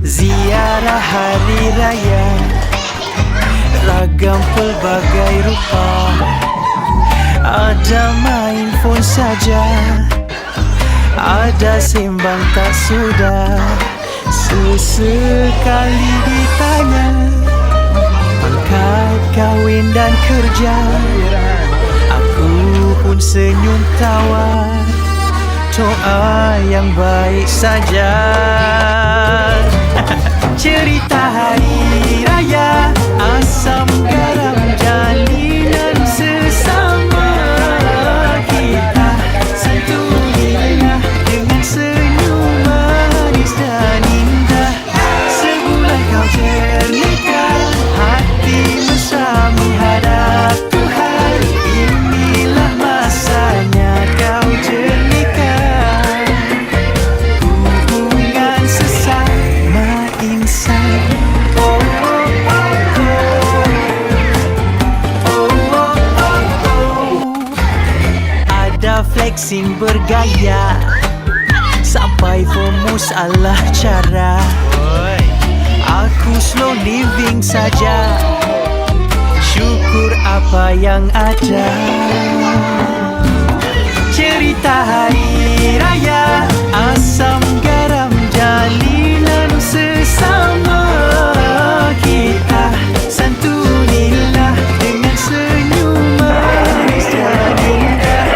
Ziarah hari raya, ragam pelbagai rupa. Ada main phone saja, ada sembang tak sudah. Sesekali ditanya pangkat kahwin dan kerja, aku pun senyum tawa, doa yang baik saja. Cerita hari raya, asam garam jalinan sesama. Kita santuilah dengan senyum manis dan indah. Sebulan kau jernihkan hati mesra menghadap Tuhan. Inilah masanya kau jernihkan hubungan sesama insan. Oh, oh, oh, oh. Oh, oh, oh, oh. Ada flexing bergaya sampai fokus salah cara. Aku slow living saja, syukur apa yang ada. Cerita hari raya, asam garam jalinan sesama. Kita santunilah dengan senyum manis dan indah.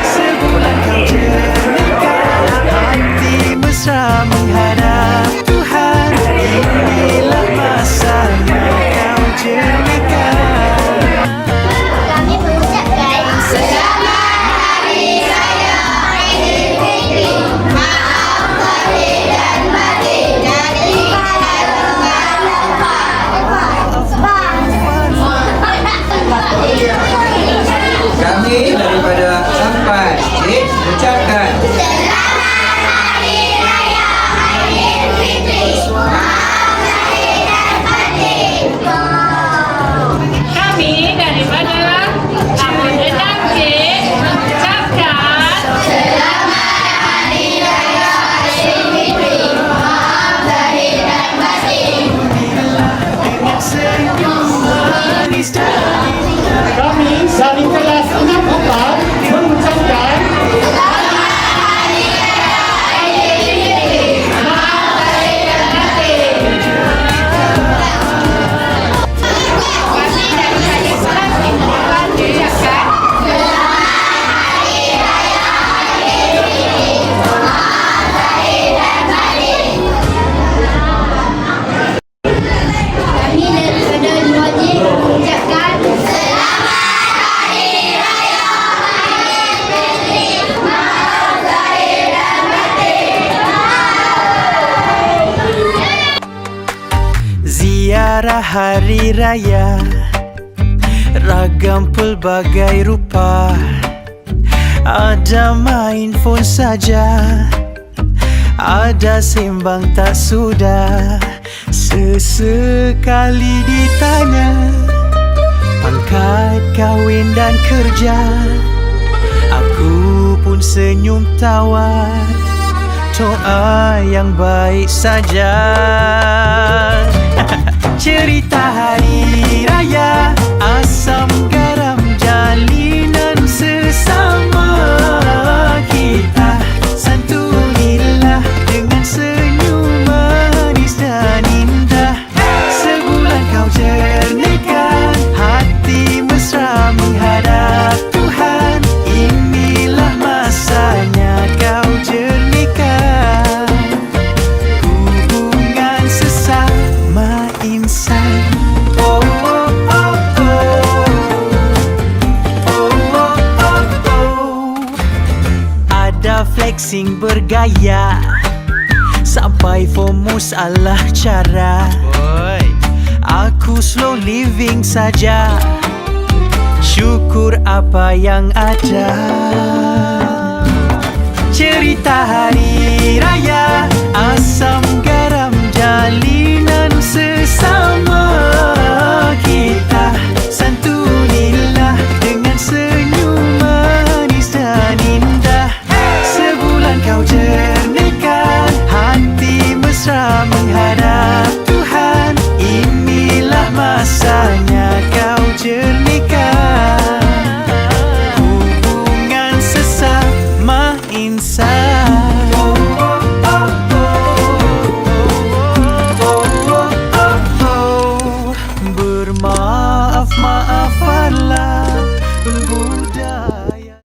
Sebulan kau jernihkan hati mesra menghadap Tuhan. Inilah masanya kau jernihkan. Kami mengucapkan selamat hari raya Aidilfitri. Maaf lahir dan batin dari Kami daripada Sampan ucapkan selamat hari raya Aidilfitri. Maaf lahir dan batin. Kami daripada Kampung Endang J mengucapkan Selamat hari raya Aidilfitri. Maaf lahir dan batin. Dengan senyum manis dan indah. Kami dari kelas 64 mengucapkan Selamat hari raya Aidilfitri. Maaf lahir dan batin. Kami dari kelas 64 mengucapkan Selamat hari raya Aidilfitri. Maaf lahir dan batin. Kami daripada Wajib mengucapkan Selamat hari raya Aidilfitri. Maaf lahir dan batin. Ziarah hari raya, ragam pelbagai rupa. Ada main phone saja, ada sembang tak sudah. Sesekali ditanya pangkat kahwin dan kerja, aku pun senyum tawa, doa yang baik saja. Cerita hari raya, asam garam jalinan sesama. Kita santunilah dengan senyum manis dan indah. Sebulan kau jernihkan hati mesra menghadap Tuhan. Inilah masanya kau jernihkan hubungan sesama insan. Oh, oh, oh, oh. Oh, oh, oh, oh. Ada flexing bergaya sampai fokus salah cara. Aku slow living saja, syukur apa yang ada. Cerita hari